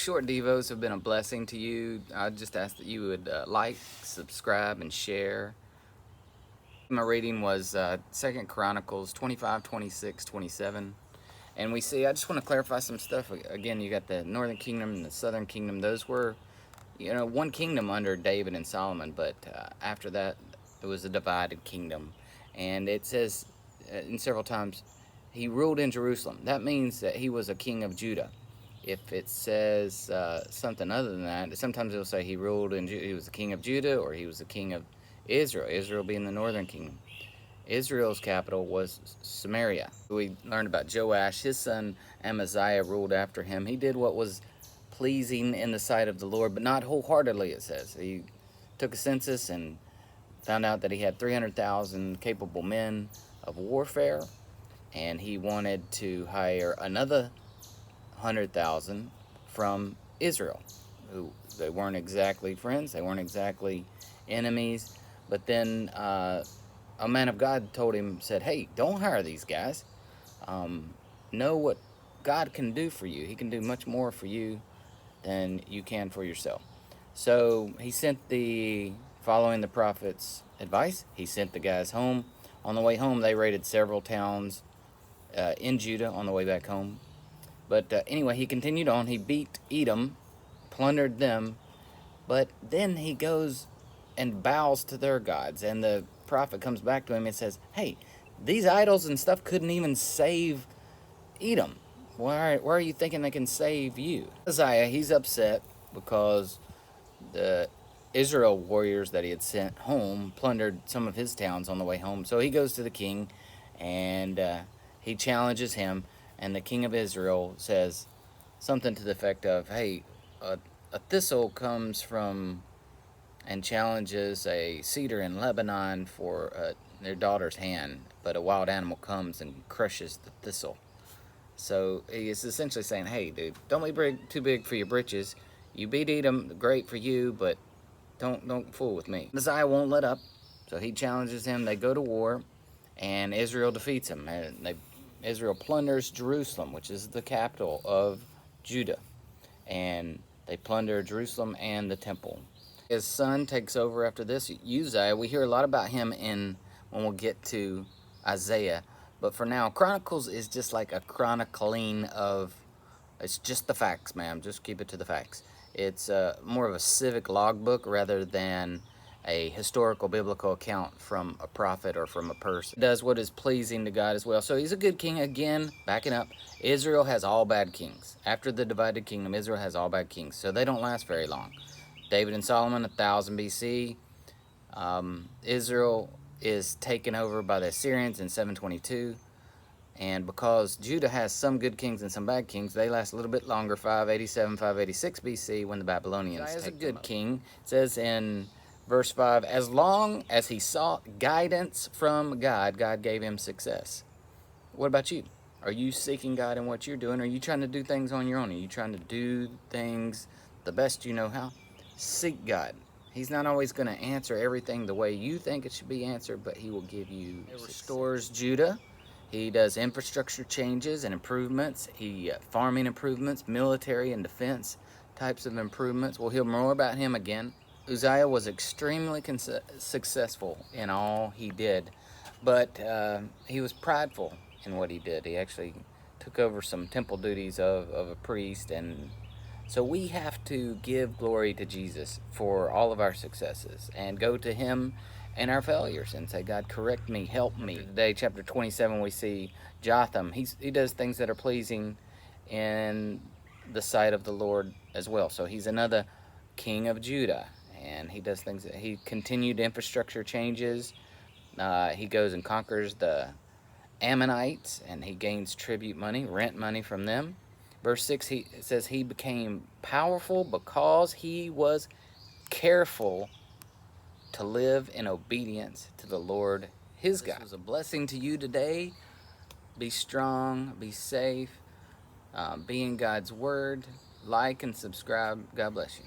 short devos have been a blessing to you, I just ask that you would like, subscribe, and share. My reading was 2 Chronicles 25, 26, 27. And we see, I just want to clarify some stuff. Again, you got the northern kingdom and the southern kingdom. Those were, one kingdom under David and Solomon, but after that, it was a divided kingdom. And it says in several times, he ruled in Jerusalem. That means that he was a king of Judah. If it says something other than that, sometimes it'll say he ruled in he was the king of Judah, or he was the king of Israel, Israel being the northern kingdom. Israel's capital was Samaria. We learned about Joash. His son Amaziah ruled after him. He did what was pleasing in the sight of the Lord, but not wholeheartedly, it says. He took a census and found out that he had 300,000 capable men of warfare, and he wanted to hire another 100,000 from Israel, who they weren't exactly friends, they weren't exactly enemies, but then a man of God told him, said, hey, don't hire these guys. Know what God can do for you. He can do much more for you than you can for yourself. So he sent following the prophet's advice, he sent the guys home. On the way home, they raided several towns in Judah on the way back home. But anyway, he continued on. He beat Edom, plundered them, but then he goes and bows to their gods. And the prophet comes back to him and says, hey, these idols and stuff couldn't even save Edom. Why are you thinking they can save you? Uzziah, he's upset because the Israel warriors that he had sent home plundered some of his towns on the way home. So he goes to the king and he challenges him. And the king of Israel says something to the effect of, hey, a thistle comes from and challenges a cedar in Lebanon for their daughter's hand, but a wild animal comes and crushes the thistle. So he is essentially saying, hey, dude, don't be too big for your britches. You beat Edom, great for you, but don't fool with me. Uzziah won't let up, so he challenges him. They go to war, and Israel defeats him. Israel plunders Jerusalem, which is the capital of Judah, and they plunder Jerusalem and the temple. His son takes over after this, Uzziah. We hear a lot about him when we'll get to Isaiah, but for now, Chronicles is just like a chronicling of, it's just the facts, ma'am. Just keep it to the facts. It's more of a civic logbook rather than a historical biblical account from a prophet or from a person. It does what is pleasing to God as well. So he's a good king. Again, backing up, Israel has all bad kings. After the divided kingdom, Israel has all bad kings, so they don't last very long. David and Solomon, 1000 BC. Israel is taken over by the Assyrians in 722. And because Judah has some good kings and some bad kings, they last a little bit longer, 587, 586 BC, when the Babylonians take them. Uzziah is a good king. It says in verse 5, as long as he sought guidance from God, God gave him success. What about you? Are you seeking God in what you're doing? Are you trying to do things on your own? Are you trying to do things the best you know how? Seek God. He's not always going to answer everything the way you think it should be answered, but he will give you success. He restores Judah. He does infrastructure changes and improvements. Farming improvements, military and defense types of improvements. We'll hear more about him again. Uzziah was extremely successful in all he did, but he was prideful in what he did. He actually took over some temple duties of a priest, and so we have to give glory to Jesus for all of our successes and go to him and our failures and say, God, correct me, help me. Today, chapter 27, we see Jotham. He does things that are pleasing in the sight of the Lord as well. So he's another king of Judah, and he does things that he continued infrastructure changes. He goes and conquers the Ammonites, and he gains tribute money, rent money from them. Verse 6, it says he became powerful because he was careful to live in obedience to the Lord his God. This was a blessing to you today. Be strong, be safe, be in God's word, like and subscribe. God bless you.